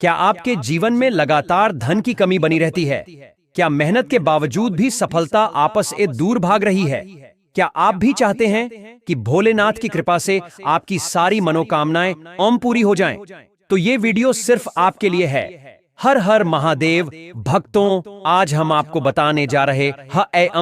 क्या आपके जीवन में लगातार धन की कमी बनी रहती है? क्या मेहनत के बावजूद भी सफलता आपस से दूर भाग रही है? क्या आप भी चाहते हैं कि भोलेनाथ की कृपा से आपकी सारी मनोकामनाएं पूरी हो जाएं? तो ये वीडियो सिर्फ आपके लिए है। हर हर महादेव भक्तों, आज हम आपको बताने जा रहे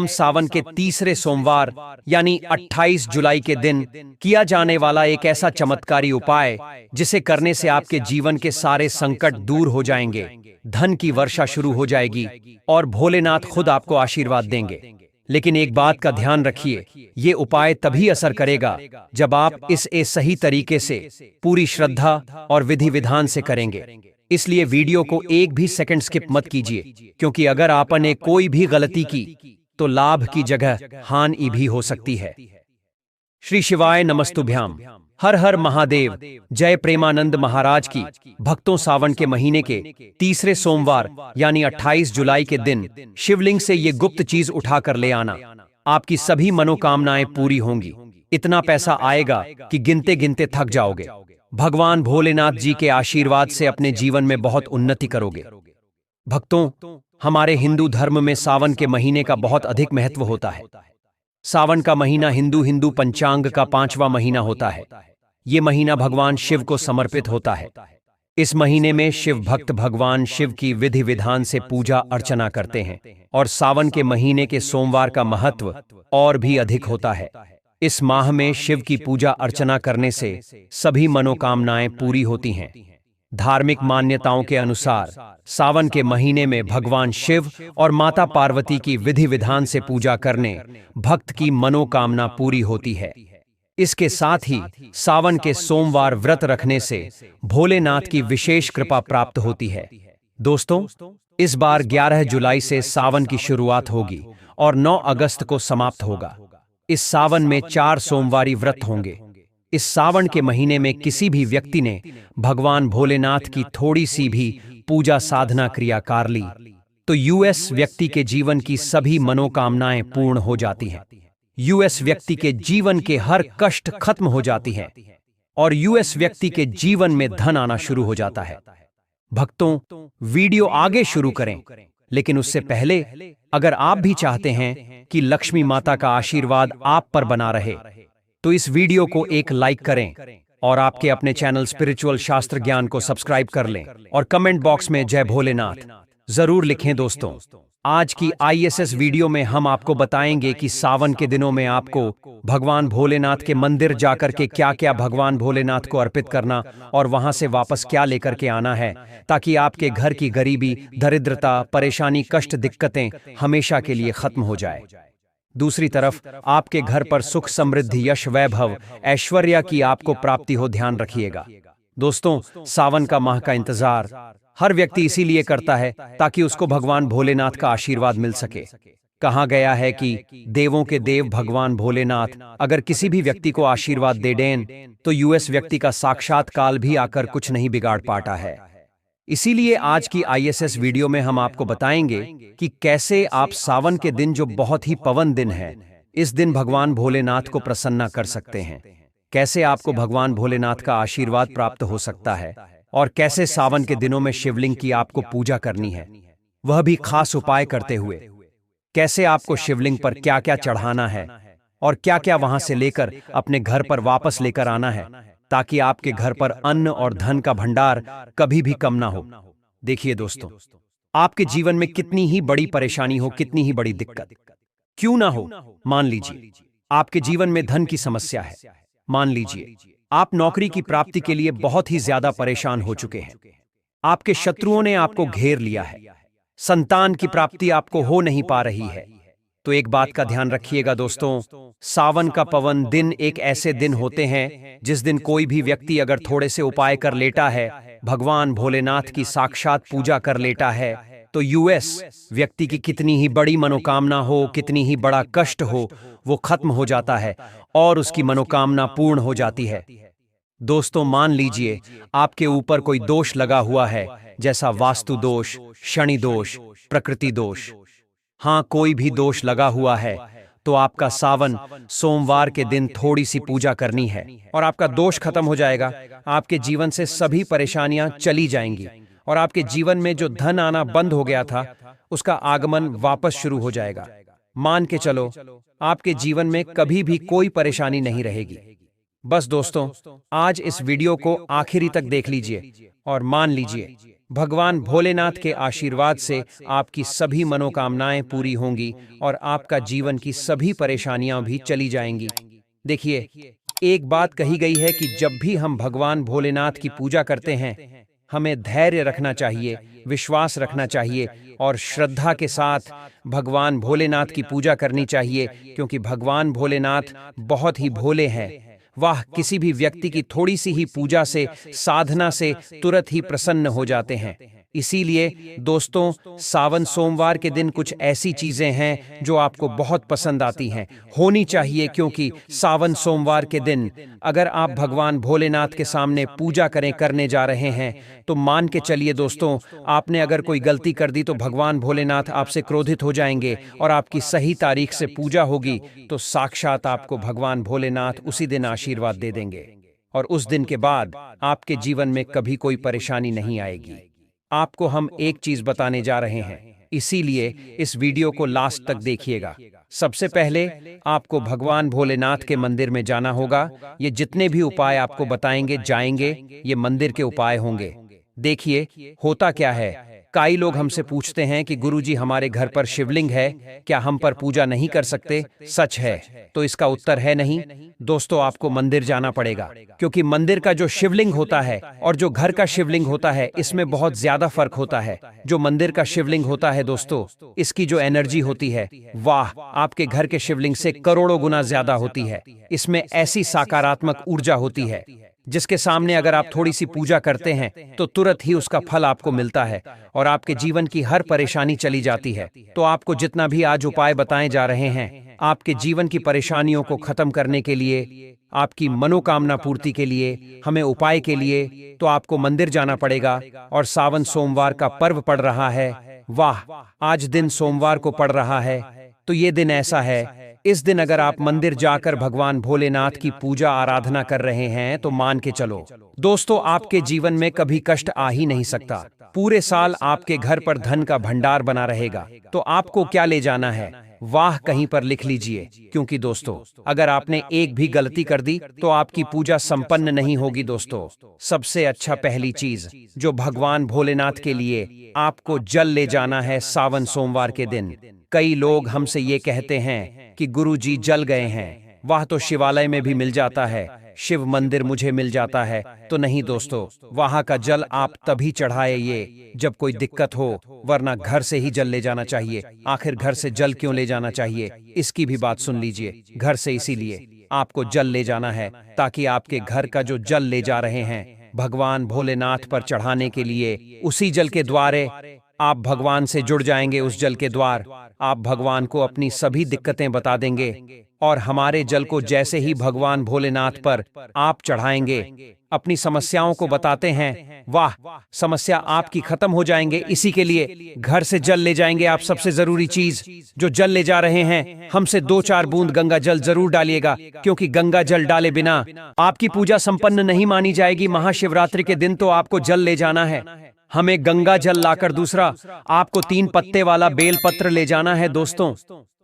सावन के तीसरे सोमवार यानी 28 जुलाई के दिन किया जाने वाला एक ऐसा चमत्कारी उपाय जिसे करने से आपके जीवन के सारे संकट दूर हो जाएंगे, धन की वर्षा शुरू हो जाएगी और भोलेनाथ खुद आपको आशीर्वाद देंगे। लेकिन एक बात का ध्यान रखिए, ये उपाय तभी असर करेगा जब आप इसे सही तरीके से, पूरी श्रद्धा और विधि विधान से करेंगे। इसलिए वीडियो को एक भी सेकंड स्किप मत कीजिए, क्योंकि अगर आपने कोई भी गलती की तो लाभ की जगह हानि भी हो सकती है। श्री शिवाय नमस्तुभ्याम। हर हर महादेव। जय प्रेमानंद महाराज की। भक्तों, सावन के महीने के तीसरे सोमवार यानी 28 जुलाई के दिन शिवलिंग से ये गुप्त चीज उठाकर ले आना। आपकी सभी मनोकामनाएं पूरी होंगी। इतना पैसा आएगा कि गिनते गिनते थक जाओगे। भगवान भोलेनाथ जी के आशीर्वाद से अपने जीवन में बहुत उन्नति करोगे। भक्तों, हमारे हिंदू धर्म में सावन के महीने का बहुत अधिक महत्व होता है। सावन का महीना हिंदू पंचांग का 5वां महीना होता है। ये महीना भगवान शिव को समर्पित होता है। इस महीने में शिव भक्त भगवान शिव की विधि विधान से पूजा अर्चना करते हैं और सावन के महीने के सोमवार का महत्व और भी अधिक होता है। इस माह में शिव की पूजा अर्चना करने से सभी मनोकामनाएं पूरी होती हैं। धार्मिक मान्यताओं के अनुसार सावन के महीने में भगवान शिव और माता पार्वती की विधि विधान से पूजा करने भक्त की मनोकामना पूरी होती है। इसके साथ ही सावन के सोमवार व्रत रखने से भोलेनाथ की विशेष कृपा प्राप्त होती है। दोस्तों, इस बार 11 जुलाई से सावन की शुरुआत होगी और 9 अगस्त को समाप्त होगा। इस सावन में 4 सोमवारी व्रत होंगे। इस सावन के महीने में किसी भी व्यक्ति ने भगवान भोलेनाथ की थोड़ी सी भी पूजा साधना क्रिया कर ली तो यूएस व्यक्ति के जीवन की सभी मनोकामनाएं पूर्ण हो जाती हैं। यूएस व्यक्ति के जीवन के हर कष्ट खत्म हो जाती हैं और यूएस व्यक्ति के जीवन में धन आना शुरू हो जाता है। भक्तों, वीडियो आगे शुरू करें, लेकिन उससे पहले अगर आप भी चाहते हैं कि लक्ष्मी माता का आशीर्वाद आप पर बना रहे तो इस वीडियो को एक लाइक करें और आपके अपने चैनल स्पिरिचुअल शास्त्र ज्ञान को सब्सक्राइब कर लें और कमेंट बॉक्स में जय भोलेनाथ जरूर लिखें। दोस्तों, आज की आईएसएस वीडियो में हम आपको बताएंगे कि सावन के दिनों में आपको भगवान भोलेनाथ के मंदिर जाकर के क्या क्या भगवान भोलेनाथ को अर्पित करना और वहां से वापस क्या लेकर के आना है, ताकि आपके घर की गरीबी, दरिद्रता, परेशानी, कष्ट, दिक्कतें हमेशा के लिए खत्म हो जाए। दूसरी तरफ आपके घर पर सुख, समृद्धि, यश, वैभव, ऐश्वर्य की आपको प्राप्ति हो, ध्यान रखिएगा। दोस्तों, सावन का माह का इंतजार हर व्यक्ति इसीलिए करता है ताकि उसको भगवान भोलेनाथ का आशीर्वाद मिल सके। कहा गया है कि देवों के देव भगवान भोलेनाथ अगर किसी भी व्यक्ति को आशीर्वाद दे दें तो यूएस व्यक्ति का साक्षात काल भी आकर कुछ नहीं बिगाड़ पाता है। इसीलिए आज की आईएसएस वीडियो में हम आपको बताएंगे कि कैसे आप सावन के दिन, जो बहुत ही पवन दिन है, इस दिन भगवान भोलेनाथ को प्रसन्न कर सकते हैं। कैसे आपको भगवान भोलेनाथ का आशीर्वाद प्राप्त हो सकता है और कैसे सावन के दिनों में शिवलिंग की आपको पूजा करनी है, वह भी खास उपाय करते हुए। कैसे आपको शिवलिंग पर क्या क्या चढ़ाना है और क्या क्या वहां से लेकर अपने घर पर वापस लेकर आना है, ताकि आपके घर पर अन्न और धन का भंडार कभी भी कम ना हो। देखिए दोस्तों, आपके जीवन में कितनी ही बड़ी परेशानी हो, कितनी ही बड़ी दिक्कत क्यों ना हो, मान लीजिए आपके जीवन में धन की समस्या है। मान लीजिए आप नौकरी की प्राप्ति के लिए बहुत ही ज्यादा परेशान हो चुके हैं। आपके शत्रुओं ने आपको घेर लिया है। संतान की प्राप्ति आपको हो नहीं पा रही है। तो एक बात का ध्यान रखिएगा दोस्तों, सावन का पवन दिन एक ऐसे दिन होते हैं जिस दिन कोई भी व्यक्ति अगर थोड़े से उपाय कर लेता है, भगवान भोलेनाथ की साक्षात पूजा कर लेता है, तो यूएस व्यक्ति की कितनी ही बड़ी मनोकामना हो, कितनी ही बड़ा कष्ट हो, वो खत्म हो जाता है और उसकी मनोकामना पूर्ण हो जाती है। दोस्तों, मान लीजिए आपके ऊपर कोई दोष लगा हुआ है, जैसा वास्तु दोष, शनि दोष, प्रकृति दोष। हाँ, कोई भी दोष लगा हुआ है तो आपका सावन सोमवार के दिन थोड़ी सी पूजा करनी है और आपका दोष खत्म हो जाएगा। आपके जीवन से सभी परेशानियां चली जाएंगी और आपके जीवन में जो धन आना बंद हो गया था उसका आगमन वापस शुरू हो जाएगा। मान के चलो, आपके जीवन में कभी भी कोई परेशानी नहीं रहेगी। बस दोस्तों, आज इस वीडियो को आखिरी तक देख लीजिए और मान लीजिए, भगवान भोलेनाथ के आशीर्वाद से आपकी सभी मनोकामनाएं पूरी होंगी और आपका जीवन की सभी परेशानियां भी चली जाएंगी। देखिए, एक बात कही गई है कि जब भी हम भगवान भोलेनाथ की पूजा करते हैं, हमें धैर्य रखना चाहिए, विश्वास रखना चाहिए और श्रद्धा के साथ भगवान भोलेनाथ की पूजा करनी चाहिए, क्योंकि भगवान भोलेनाथ बहुत ही भोले हैं। वाह, किसी भी व्यक्ति की थोड़ी सी ही पूजा से, साधना से तुरंत ही प्रसन्न हो जाते हैं। इसीलिए दोस्तों, सावन सोमवार के दिन कुछ ऐसी चीजें हैं जो आपको बहुत पसंद आती हैं, होनी चाहिए, क्योंकि सावन सोमवार के दिन अगर आप भगवान भोलेनाथ के सामने पूजा करने जा रहे हैं तो मान के चलिए दोस्तों, आपने अगर कोई गलती कर दी तो भगवान भोलेनाथ आपसे क्रोधित हो जाएंगे और आपकी सही तारीख से पूजा होगी तो साक्षात आपको भगवान भोलेनाथ उसी दिन आशीर्वाद दे देंगे और उस दिन के बाद आपके जीवन में कभी कोई परेशानी नहीं आएगी। आपको हम एक चीज बताने जा रहे हैं, इसीलिए इस वीडियो को लास्ट तक देखिएगा। सबसे पहले आपको भगवान भोलेनाथ के मंदिर में जाना होगा। ये जितने भी उपाय आपको बताएंगे जाएंगे, ये मंदिर के उपाय होंगे। देखिए, होता क्या है, कई लोग हमसे पूछते हैं कि गुरुजी, हमारे घर पर शिवलिंग है, क्या हम पर पूजा नहीं कर सकते? सच है? तो इसका उत्तर है नहीं। दोस्तों, आपको मंदिर जाना पड़ेगा, क्योंकि मंदिर का जो शिवलिंग होता है और जो घर का शिवलिंग होता है, इसमें बहुत ज्यादा फर्क होता है। जो मंदिर का शिवलिंग होता है दोस्तों, इसकी जो एनर्जी होती है, वाह, आपके घर के शिवलिंग से करोड़ों गुना ज्यादा होती है। इसमें ऐसी सकारात्मक ऊर्जा होती है जिसके सामने अगर आप थोड़ी सी पूजा करते हैं तो तुरंत ही उसका फल आपको मिलता है और आपके जीवन की हर परेशानी चली जाती है। तो आपको जितना भी आज उपाय बताए जा रहे हैं, आपके जीवन की परेशानियों को खत्म करने के लिए, आपकी मनोकामना पूर्ति के लिए, हमें उपाय के लिए, तो आपको मंदिर जाना पड़ेगा। और सावन सोमवार का पर्व पड़ रहा है। वाह, आज दिन सोमवार को पड़ रहा है, तो ये दिन ऐसा है, इस दिन अगर आप मंदिर जाकर भगवान भोलेनाथ की पूजा आराधना कर रहे हैं तो मान के चलो दोस्तों, आपके जीवन में कभी कष्ट आ ही नहीं सकता। पूरे साल आपके घर पर धन का भंडार बना रहेगा। तो आपको क्या ले जाना है? वाह, कहीं पर लिख लीजिए, क्योंकि दोस्तों, अगर आपने एक भी गलती कर दी तो आपकी पूजा संपन्न नहीं होगी। दोस्तों, सबसे अच्छा पहली चीज जो भगवान भोलेनाथ के लिए आपको जल ले जाना है सावन सोमवार के दिन। कई लोग हमसे ये कहते हैं कि गुरुजी, जल गए हैं, वह तो शिवालय में भी मिल जाता है, शिव मंदिर मुझे मिल जाता है। तो नहीं दोस्तों, वहां का जल आप तभी चढ़ाए ये जब कोई दिक्कत हो, वरना घर से ही जल ले जाना चाहिए। आखिर घर से जल क्यों ले जाना चाहिए, इसकी भी बात सुन लीजिए। घर से इसीलिए आपको जल ले जाना है ताकि आपके घर का जो जल ले जा रहे हैं भगवान भोलेनाथ पर चढ़ाने के लिए, उसी जल के द्वारे आप भगवान से जुड़ जाएंगे। उस जल के द्वार आप भगवान को अपनी सभी दिक्कतें बता देंगे और हमारे जल को जैसे ही भगवान भोलेनाथ पर आप चढ़ाएंगे, अपनी समस्याओं को बताते हैं, वाह, समस्या आपकी खत्म हो जाएंगे। इसी के लिए घर से जल ले जाएंगे आप। सबसे जरूरी चीज, जो जल ले जा रहे हैं, हमसे 2-4 बूंद गंगा जल जरूर डालिएगा, क्योंकि गंगा जल डाले बिना आपकी पूजा संपन्न नहीं मानी जाएगी। महाशिवरात्रि के दिन तो आपको जल ले जाना है। हमें गंगा जल लाकर, दूसरा आपको 3 पत्ते वाला बेलपत्र ले जाना है। दोस्तों,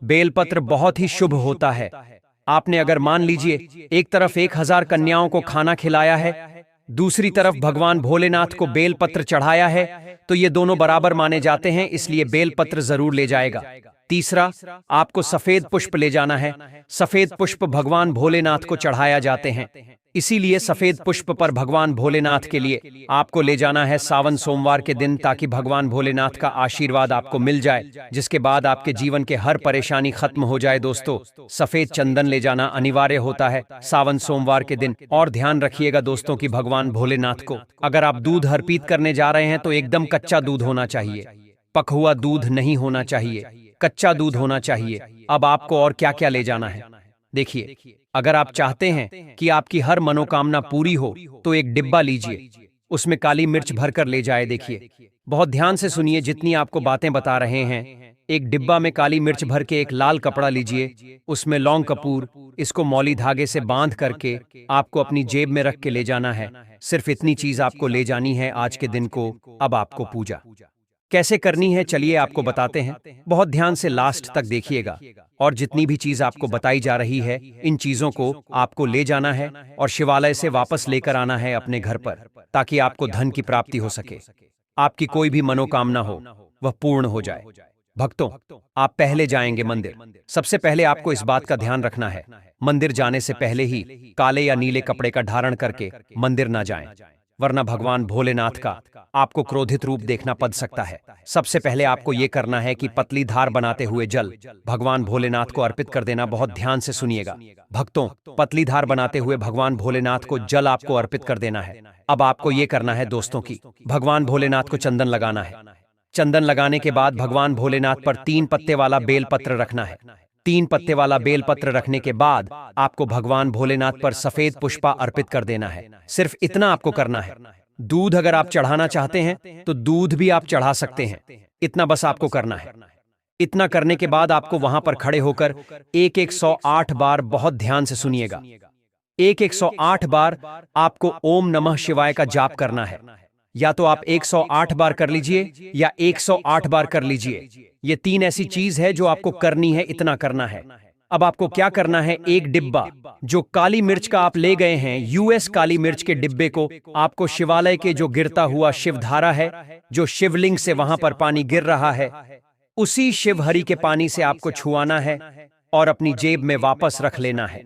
बेलपत्र बहुत ही शुभ होता है। आपने अगर मान लीजिए एक तरफ 1000 कन्याओं को खाना खिलाया है, दूसरी तरफ भगवान भोलेनाथ को बेलपत्र चढ़ाया है, तो ये दोनों बराबर माने जाते हैं, इसलिए बेलपत्र जरूर ले जाएगा। तीसरा, आपको सफेद पुष्प ले जाना है। सफेद पुष्प भगवान भोलेनाथ को चढ़ाया जाते हैं, इसीलिए सफेद पुष्प पर भगवान भोलेनाथ के लिए आपको ले जाना है सावन सोमवार के दिन, ताकि भगवान भोलेनाथ का आशीर्वाद आपको मिल जाए, जिसके बाद आपके जीवन के हर परेशानी खत्म हो जाए। दोस्तों, सफेद चंदन ले जाना अनिवार्य होता है सावन सोमवार के दिन। और ध्यान रखिएगा दोस्तों कि भगवान भोलेनाथ को अगर आप दूध अर्पित करने जा रहे हैं तो एकदम कच्चा दूध होना चाहिए, पका हुआ दूध नहीं होना चाहिए, कच्चा दूध होना चाहिए। अब आपको और क्या क्या ले जाना है, देखिए। अगर आप चाहते हैं कि आपकी हर मनोकामना पूरी हो तो एक डिब्बा लीजिए, उसमें काली मिर्च भरकर ले जाए। देखिए, बहुत ध्यान से सुनिए जितनी आपको बातें बता रहे हैं। एक डिब्बा में काली मिर्च भर के एक लाल कपड़ा लीजिए, उसमें लौंग कपूर, इसको मौली धागे से बांध करके आपको अपनी जेब में रख के ले जाना है। सिर्फ इतनी चीज आपको ले जानी है आज के दिन को। अब आपको पूजा कैसे करनी है चलिए आपको बताते हैं। बहुत ध्यान से लास्ट तक देखिएगा और जितनी भी चीज आपको बताई जा रही है इन चीजों को आपको ले जाना है और शिवालय से वापस लेकर आना है अपने घर पर, ताकि आपको धन की प्राप्ति हो सके, आपकी कोई भी मनोकामना हो वह पूर्ण हो जाए। भक्तों, आप पहले जाएंगे मंदिर। सबसे पहले आपको इस बात का ध्यान रखना है, मंदिर जाने से पहले ही काले या नीले कपड़े का धारण करके मंदिर ना जाएं, वरना भगवान भोलेनाथ का आपको क्रोधित रूप देखना पड़ सकता है। सबसे पहले आपको यह करना है कि पतली धार बनाते हुए जल भगवान भोलेनाथ को अर्पित कर देना। बहुत ध्यान से सुनिएगा भक्तों, पतली धार बनाते हुए भगवान भोलेनाथ को जल आपको अर्पित कर देना है। अब आपको यह करना है दोस्तों की भगवान भोलेनाथ को चंदन लगाना है। चंदन लगाने के बाद भगवान भोलेनाथ पर 3 पत्ते वाला बेलपत्र रखना है। 3 पत्ते वाला बेलपत्र रखने के बाद आपको भगवान भोलेनाथ पर सफेद पुष्पा अर्पित कर देना है। सिर्फ इतना आपको करना है। दूध अगर आप चढ़ाना चाहते हैं तो दूध भी आप चढ़ा सकते हैं, इतना बस आपको करना है। इतना करने के बाद आपको वहां पर खड़े होकर 1-108 बार, बहुत ध्यान से सुनिएगा, 1-108 बार आपको ओम नमः शिवाय का जाप करना है। या तो आप 108 बार कर लीजिए या 108 बार कर लीजिए। ये 3 ऐसी चीज है जो आपको करनी है, इतना करना है। अब आपको क्या करना है, एक डिब्बा जो काली मिर्च का आप ले गए हैं, यूएस काली मिर्च के डिब्बे को आपको शिवालय के जो गिरता हुआ शिवधारा है, जो शिवलिंग से वहां पर पानी गिर रहा है, उसी शिवहरि के पानी से आपको छुआना है और अपनी जेब में वापस रख लेना है।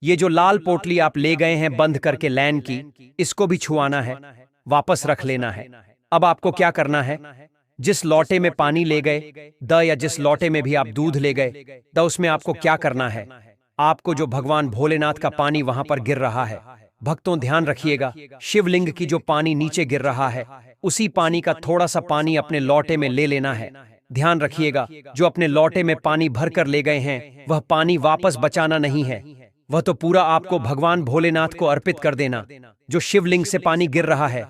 ये जो लाल पोटली आप ले गए हैं बंद करके लैन की, इसको भी छुआना है, वापस रख लेना है। अब आपको क्या करना है, जिस लोटे में पानी ले गए या जिस लोटे में भी आप दूध ले गए उसमें आपको क्या करना है, आपको जो भगवान भोलेनाथ का पानी वहां पर गिर रहा है, भक्तों ध्यान रखिएगा, शिवलिंग की जो पानी नीचे गिर रहा है उसी पानी का थोड़ा सा पानी अपने लोटे में ले लेना है। ध्यान रखिएगा, जो अपने लोटे में पानी भर कर ले गए हैं वह पानी वापस बचाना नहीं है, वह तो पूरा आपको भगवान भोलेनाथ को अर्पित कर देना। जो शिवलिंग से पानी गिर रहा है,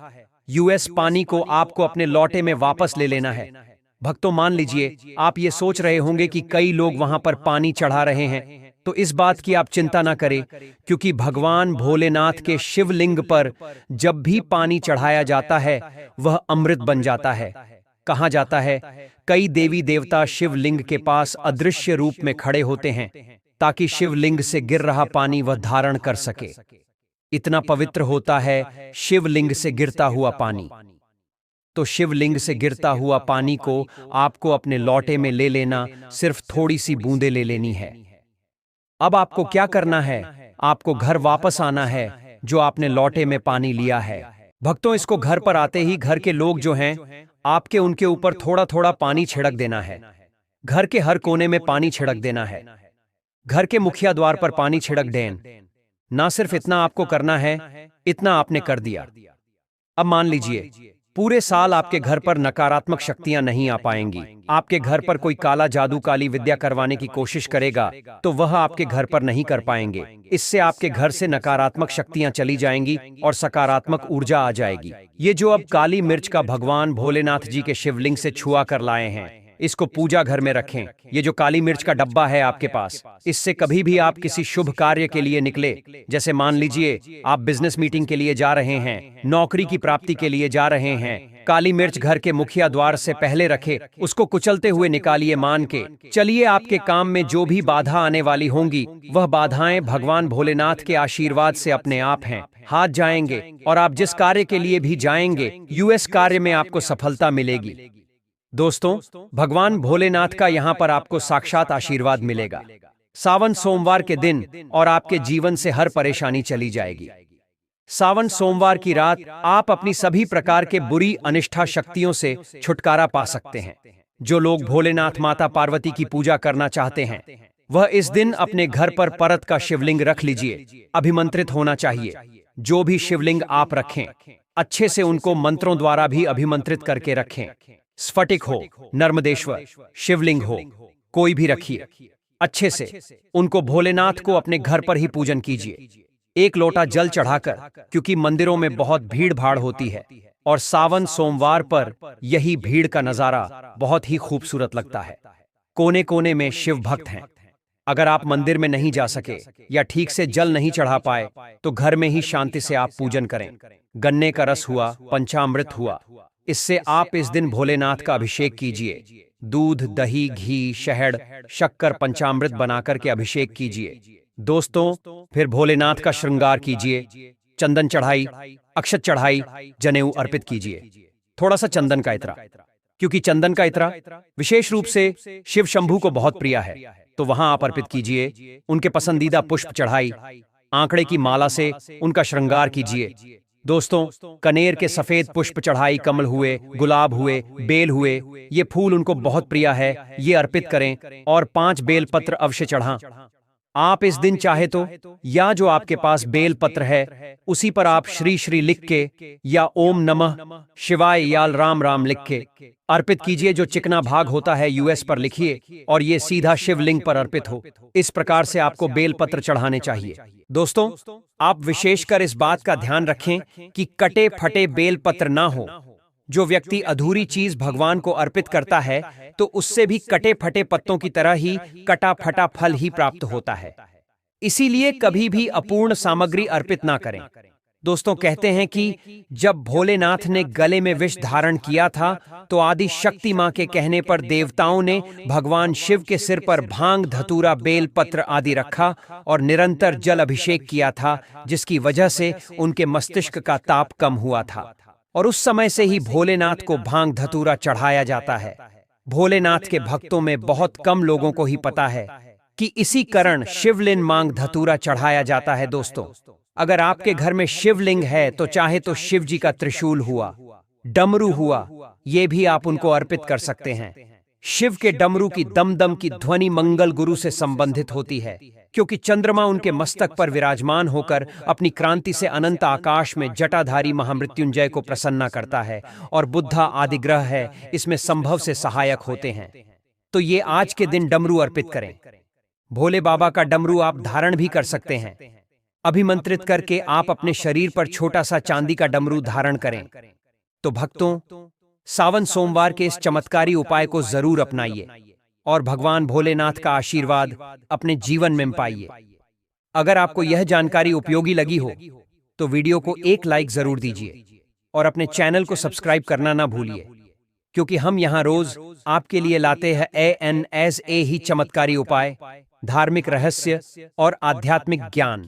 यूएस पानी को आपको अपने लोटे में वापस ले लेना है। भक्तों मान लीजिए आप ये सोच रहे होंगे कि कई लोग वहां पर पानी चढ़ा रहे हैं, तो इस बात की आप चिंता ना करें, क्योंकि भगवान भोलेनाथ के शिवलिंग पर जब भी पानी चढ़ाया जाता है वह अमृत बन जाता है। कहा जाता है कई देवी देवता शिवलिंग के पास अदृश्य रूप में खड़े होते हैं ताकि शिवलिंग से गिर रहा पानी वह धारण कर सके। इतना पवित्र होता है शिवलिंग से गिरता हुआ पानी। तो शिवलिंग से गिरता हुआ पानी को आपको अपने लोटे में ले लेना, सिर्फ थोड़ी सी बूंदे ले लेनी है। अब आपको क्या करना है, आपको घर वापस आना है जो आपने लोटे में पानी लिया है। भक्तों, इसको घर पर आते ही घर के लोग जो हैं आपके उनके ऊपर थोड़ा थोड़ा पानी छिड़क देना है। घर के हर कोने में पानी छिड़क देना है। घर के मुखिया द्वार पर पानी छिड़क दें। ना सिर्फ इतना आपको करना है, इतना आपने कर दिया। अब मान लीजिए पूरे साल आपके घर पर नकारात्मक शक्तियां नहीं आ पाएंगी। आपके घर पर कोई काला जादू काली विद्या करवाने की कोशिश करेगा तो वह आपके घर पर नहीं कर पाएंगे। इससे आपके घर से नकारात्मक शक्तियां चली जाएंगी और सकारात्मक ऊर्जा आ जाएगी। ये जो अब काली मिर्च का भगवान भोलेनाथ जी के शिवलिंग से छुआ कर लाए हैं, इसको पूजा घर में रखें। ये जो काली मिर्च का डब्बा है आपके पास, इससे कभी भी आप किसी शुभ कार्य के लिए निकले, जैसे मान लीजिए आप बिजनेस मीटिंग के लिए जा रहे हैं, नौकरी की प्राप्ति के लिए जा रहे हैं, काली मिर्च घर के मुखिया द्वार से पहले रखे, उसको कुचलते हुए निकालिए। मान के चलिए आपके काम में जो भी बाधा आने वाली होंगी वह बाधाएं भगवान भोलेनाथ के आशीर्वाद से अपने आप हैं, हाथ जाएंगे और आप जिस कार्य के लिए भी जाएंगे यूएस कार्य में आपको सफलता मिलेगी। दोस्तों, भगवान भोलेनाथ का यहाँ पर आपको साक्षात आशीर्वाद मिलेगा। सावन सोमवार के दिन और आपके जीवन से हर परेशानी चली जाएगी। सावन सोमवार की रात आप अपनी सभी प्रकार के बुरी अनिष्ठा शक्तियों से छुटकारा पा सकते हैं। जो लोग भोलेनाथ माता पार्वती की पूजा करना चाहते हैं वह इस दिन अपने घर पर परत का शिवलिंग रख लीजिए। अभिमंत्रित होना चाहिए। जो भी शिवलिंग आप रखें अच्छे से उनको मंत्रों द्वारा भी अभिमंत्रित करके रखें। स्फटिक हो, नर्मदेश्वर, शिवलिंग हो, कोई भी रखिए। अच्छे से उनको भोलेनाथ को अपने घर पर ही पूजन कीजिए। एक लोटा जल चढ़ाकर, क्योंकि मंदिरों में बहुत भीड़ भाड़ होती है और सावन सोमवार पर यही भीड़ का नजारा बहुत ही खूबसूरत लगता है। कोने कोने में शिव भक्त हैं। अगर आप मंदिर में नहीं जा सके या ठीक से जल नहीं चढ़ा पाए तो घर में ही शांति से आप पूजन करें। गन्ने का रस हुआ, पंचामृत हुआ, इससे आप इस दिन भोलेनाथ का अभिषेक कीजिए। दूध, दही, घी, शहद, शक्कर, पंचामृत बनाकर के अभिषेक कीजिए। दोस्तों, फिर भोलेनाथ का श्रृंगार कीजिए। चंदन चढ़ाई, अक्षत चढ़ाई, जनेऊ अर्पित कीजिए। थोड़ा सा चंदन का इत्रा, क्योंकि चंदन का इत्रा विशेष रूप से शिव शंभू को बहुत प्रिय है, तो वहां आप अर्पित कीजिए। उनके पसंदीदा पुष्प चढ़ाई, आंकड़े की माला से उनका श्रृंगार कीजिए। दोस्तों, कनेर के सफेद पुष्प चढ़ाई, कमल हुए, गुलाब हुए, बेल हुए, ये फूल उनको बहुत प्रिय है, ये अर्पित करें। और 5 बेल पत्र अवश्य चढ़ा। आप इस दिन चाहे तो या जो आपके पास बेल पत्र है उसी पर आप श्री श्री लिख के या ओम नमः शिवाय या राम राम लिख के अर्पित कीजिए। जो चिकना भाग होता है यूएस पर लिखिए और ये सीधा शिवलिंग पर अर्पित हो। इस प्रकार से आपको बेल पत्र चढ़ाने चाहिए। दोस्तों, आप विशेषकर इस बात का ध्यान रखें कि कटे फटे बेल पत्र ना हो। जो व्यक्ति अधूरी चीज भगवान को अर्पित करता है तो उससे भी कटे फटे पत्तों की तरह ही कटा फटा फल ही प्राप्त होता है। इसीलिए कभी भी अपूर्ण सामग्री अर्पित ना करें। दोस्तों, कहते हैं कि जब भोलेनाथ ने गले में विष धारण किया था तो आदि शक्ति मां के कहने पर देवताओं ने भगवान शिव के सिर पर भांग, धतूरा, बेल पत्र आदि रखा और निरंतर जल अभिषेक किया था, जिसकी वजह से उनके मस्तिष्क का ताप कम हुआ था। और उस समय से ही भोलेनाथ को भांग धतूरा चढ़ाया जाता है। भोलेनाथ के भक्तों में बहुत कम लोगों को ही पता है कि इसी कारण शिवलिंग मांग धतूरा चढ़ाया जाता है। दोस्तों, अगर आपके घर में शिवलिंग है तो चाहे तो शिव जी का त्रिशूल हुआ, डमरू हुआ, ये भी आप उनको अर्पित कर सकते हैं। शिव के डमरू की दम दम की ध्वनि मंगल गुरु से संबंधित होती है, क्योंकि चंद्रमा उनके मस्तक पर विराजमान होकर अपनी क्रांति से अनंत आकाश में जटाधारी महामृत्युंजय को प्रसन्न करता है और बुद्धा आदि ग्रह है इसमें संभव से सहायक होते हैं। तो ये आज के दिन डमरू अर्पित करें। भोले बाबा का डमरू आप धारण भी कर सकते हैं। अभिमंत्रित करके आप अपने शरीर पर छोटा सा चांदी का डमरू धारण करें। तो भक्तों, सावन सोमवार के इस चमत्कारी उपाय को जरूर अपनाइए और भगवान भोलेनाथ का आशीर्वाद अपने जीवन में पाइए। अगर आपको यह जानकारी उपयोगी लगी हो तो वीडियो को एक लाइक जरूर दीजिए और अपने चैनल को सब्सक्राइब करना ना भूलिए, क्योंकि हम यहाँ रोज आपके लिए लाते हैं ANSA ही चमत्कारी उपाय, धार्मिक रहस्य और आध्यात्मिक ज्ञान।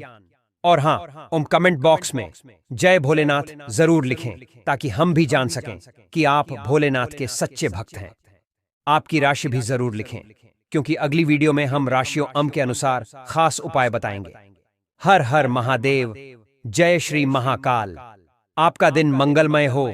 और हाँ, कमेंट बॉक्स में जय भोलेनाथ जरूर लिखें ताकि हम भी जान सकें कि आप भोलेनाथ के सच्चे भक्त हैं। आपकी राशि भी जरूर लिखें, क्योंकि अगली वीडियो में हम राशियों के अनुसार खास उपाय बताएंगे। हर हर महादेव, जय श्री महाकाल। आपका दिन मंगलमय हो।